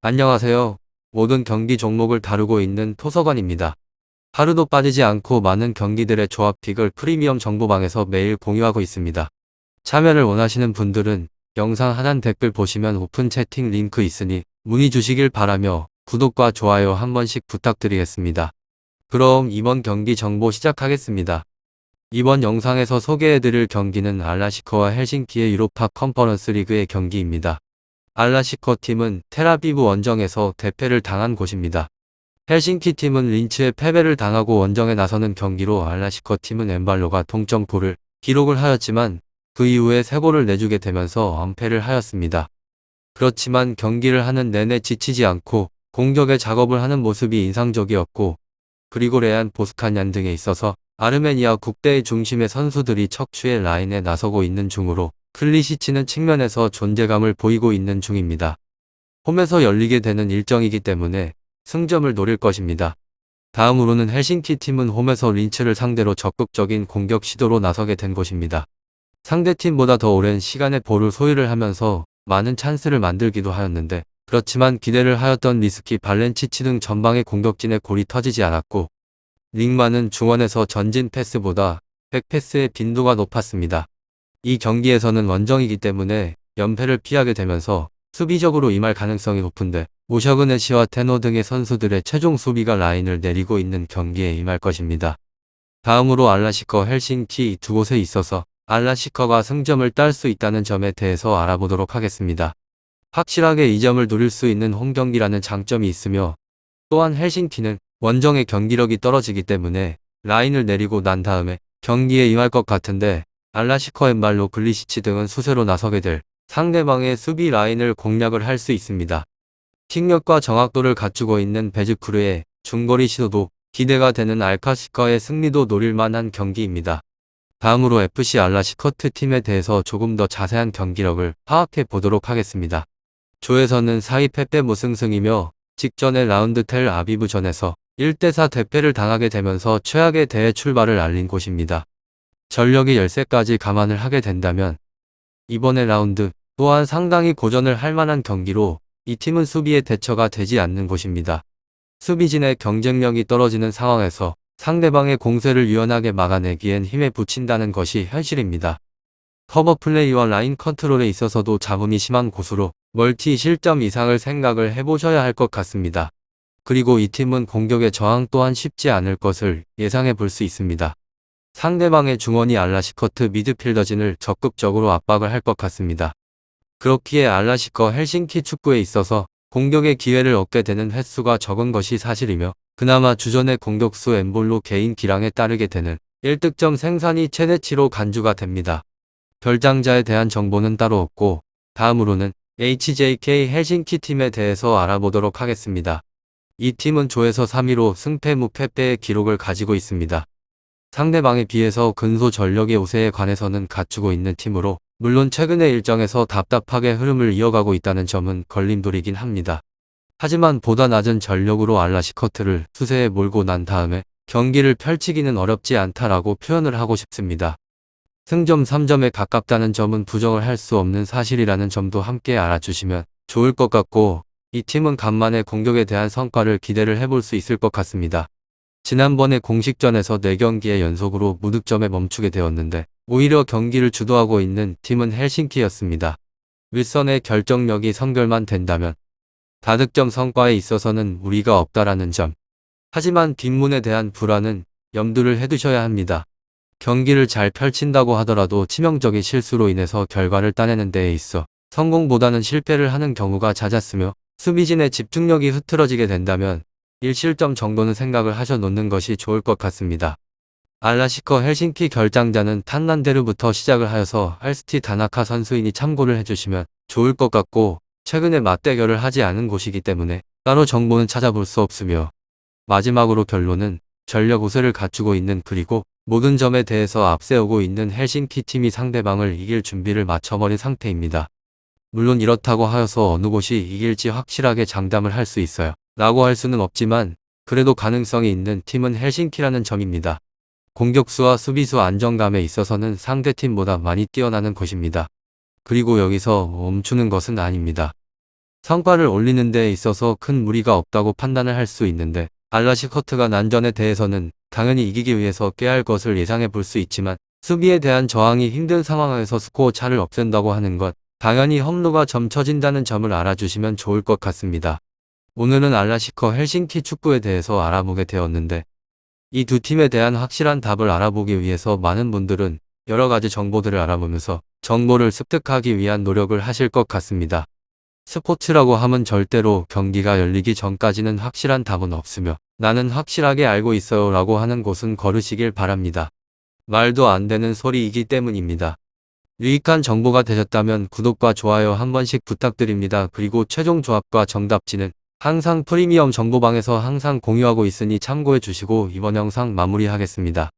안녕하세요. 모든 경기 종목을 다루고 있는 토서관입니다. 하루도 빠지지 않고 많은 경기들의 조합픽을 프리미엄 정보방에서 매일 공유하고 있습니다. 참여를 원하시는 분들은 영상 하단 댓글 보시면 오픈 채팅 링크 있으니 문의 주시길 바라며 구독과 좋아요 한 번씩 부탁드리겠습니다. 그럼 이번 경기 정보 시작하겠습니다. 이번 영상에서 소개해드릴 경기는 알라시커와 헬싱키의 유로파 컨퍼런스 리그의 경기입니다. 알라시커 팀은 텔아비브 원정에서 대패를 당한 곳입니다. 헬싱키 팀은 린츠에 패배를 당하고 원정에 나서는 경기로 알라시커 팀은 엠발로가 동점골을 기록을 하였지만 그 이후에 3골을 내주게 되면서 완패를 하였습니다. 그렇지만 경기를 하는 내내 지치지 않고 공격의 작업을 하는 모습이 인상적이었고, 그리고 레안 보스칸얀 등에 있어서 아르메니아 국대의 중심의 선수들이 척추의 라인에 나서고 있는 중으로 클리시치는 측면에서 존재감을 보이고 있는 중입니다. 홈에서 열리게 되는 일정이기 때문에 승점을 노릴 것입니다. 다음으로는 헬싱키 팀은 홈에서 린츠를 상대로 적극적인 공격 시도로 나서게 된 것입니다. 상대팀보다 더 오랜 시간에 볼을 소유를 하면서 많은 찬스를 만들기도 하였는데, 그렇지만 기대를 하였던 리스키 발렌치치 등 전방의 공격진의 골이 터지지 않았고, 링만은 중원에서 전진 패스보다 백패스의 빈도가 높았습니다. 이 경기에서는 원정이기 때문에 연패를 피하게 되면서 수비적으로 임할 가능성이 높은데, 모셔그네시와 테노 등의 선수들의 최종 수비가 라인을 내리고 있는 경기에 임할 것입니다. 다음으로 알라시커 헬싱키 두 곳에 있어서 알라시커가 승점을 딸 수 있다는 점에 대해서 알아보도록 하겠습니다. 확실하게 이 점을 노릴 수 있는 홈경기라는 장점이 있으며, 또한 헬싱키는 원정의 경기력이 떨어지기 때문에 라인을 내리고 난 다음에 경기에 임할 것 같은데, 알라시커 엠발로 글리시치 등은 수세로 나서게 될 상대방의 수비 라인을 공략을 할 수 있습니다. 킥력과 정확도를 갖추고 있는 베즈쿠르의 중거리 시도도 기대가 되는 알카시커의 승리도 노릴 만한 경기입니다. 다음으로 FC 알라시커트 팀에 대해서 조금 더 자세한 경기력을 파악해 보도록 하겠습니다. 조에서는 4위 패배 무승승이며 직전의 라운드 텔 아비브전에서 1대4 대패를 당하게 되면서 최악의 대회 출발을 알린 곳입니다. 전력의 열세까지 감안을 하게 된다면 이번의 라운드 또한 상당히 고전을 할 만한 경기로 이 팀은 수비의 대처가 되지 않는 곳입니다. 수비진의 경쟁력이 떨어지는 상황에서 상대방의 공세를 유연하게 막아내기엔 힘에 부친다는 것이 현실입니다. 커버 플레이와 라인 컨트롤에 있어서도 잡음이 심한 곳으로 멀티 실점 이상을 생각을 해보셔야 할 것 같습니다. 그리고 이 팀은 공격의 저항 또한 쉽지 않을 것을 예상해 볼 수 있습니다. 상대방의 중원이 알라시커트 미드필더진을 적극적으로 압박을 할 것 같습니다. 그렇기에 알라시커 헬싱키 축구에 있어서 공격의 기회를 얻게 되는 횟수가 적은 것이 사실이며, 그나마 주전의 공격수 엠볼로 개인 기량에 따르게 되는 1득점 생산이 최대치로 간주가 됩니다. 별장자에 대한 정보는 따로 없고, 다음으로는 HJK 헬싱키 팀에 대해서 알아보도록 하겠습니다. 이 팀은 조에서 3위로 승패 무패배의 기록을 가지고 있습니다. 상대방에 비해서 근소 전력의 우세에 관해서는 갖추고 있는 팀으로, 물론 최근의 일정에서 답답하게 흐름을 이어가고 있다는 점은 걸림돌이긴 합니다. 하지만 보다 낮은 전력으로 알라시커트를 수세에 몰고 난 다음에 경기를 펼치기는 어렵지 않다라고 표현을 하고 싶습니다. 승점 3점에 가깝다는 점은 부정을 할 수 없는 사실이라는 점도 함께 알아주시면 좋을 것 같고, 이 팀은 간만에 공격에 대한 성과를 기대를 해볼 수 있을 것 같습니다. 지난번에 공식전에서 4경기의 연속으로 무득점에 멈추게 되었는데, 오히려 경기를 주도하고 있는 팀은 헬싱키였습니다. 윌선의 결정력이 선결만 된다면 다득점 성과에 있어서는 무리가 없다라는 점. 하지만 뒷문에 대한 불안은 염두를 해두셔야 합니다. 경기를 잘 펼친다고 하더라도 치명적인 실수로 인해서 결과를 따내는 데에 있어 성공보다는 실패를 하는 경우가 잦았으며, 수비진의 집중력이 흐트러지게 된다면 1실점 정도는 생각을 하셔 놓는 것이 좋을 것 같습니다. 알라시커 헬싱키 결장자는 탄난데르부터 시작을 하여서 할스티 다나카 선수인이 참고를 해주시면 좋을 것 같고, 최근에 맞대결을 하지 않은 곳이기 때문에 따로 정보는 찾아볼 수 없으며, 마지막으로 결론은 전력 우세를 갖추고 있는, 그리고 모든 점에 대해서 앞세우고 있는 헬싱키 팀이 상대방을 이길 준비를 마쳐버린 상태입니다. 물론 이렇다고 하여서 어느 곳이 이길지 확실하게 장담을 할 수 있어요 라고 할 수는 없지만, 그래도 가능성이 있는 팀은 헬싱키라는 점입니다. 공격수와 수비수 안정감에 있어서는 상대팀보다 많이 뛰어나는 것입니다. 그리고 여기서 멈추는 것은 아닙니다. 성과를 올리는 데 있어서 큰 무리가 없다고 판단을 할 수 있는데 알라시커트가 난전에 대해서는 당연히 이기기 위해서 깨할 것을 예상해 볼 수 있지만 수비에 대한 저항이 힘든 상황에서 스코어 차를 없앤다고 하는 것, 당연히 험로가 점쳐진다는 점을 알아주시면 좋을 것 같습니다. 오늘은 알라시커 헬싱키 축구에 대해서 알아보게 되었는데 이 두 팀에 대한 확실한 답을 알아보기 위해서 많은 분들은 여러 가지 정보들을 알아보면서 정보를 습득하기 위한 노력을 하실 것 같습니다. 스포츠라고 하면 절대로 경기가 열리기 전까지는 확실한 답은 없으며 나는 확실하게 알고 있어요 라고 하는 곳은 거르시길 바랍니다. 말도 안 되는 소리이기 때문입니다. 유익한 정보가 되셨다면 구독과 좋아요 한 번씩 부탁드립니다. 그리고 최종 조합과 정답지는 항상 프리미엄 정보방에서 항상 공유하고 있으니 참고해 주시고 이번 영상 마무리하겠습니다.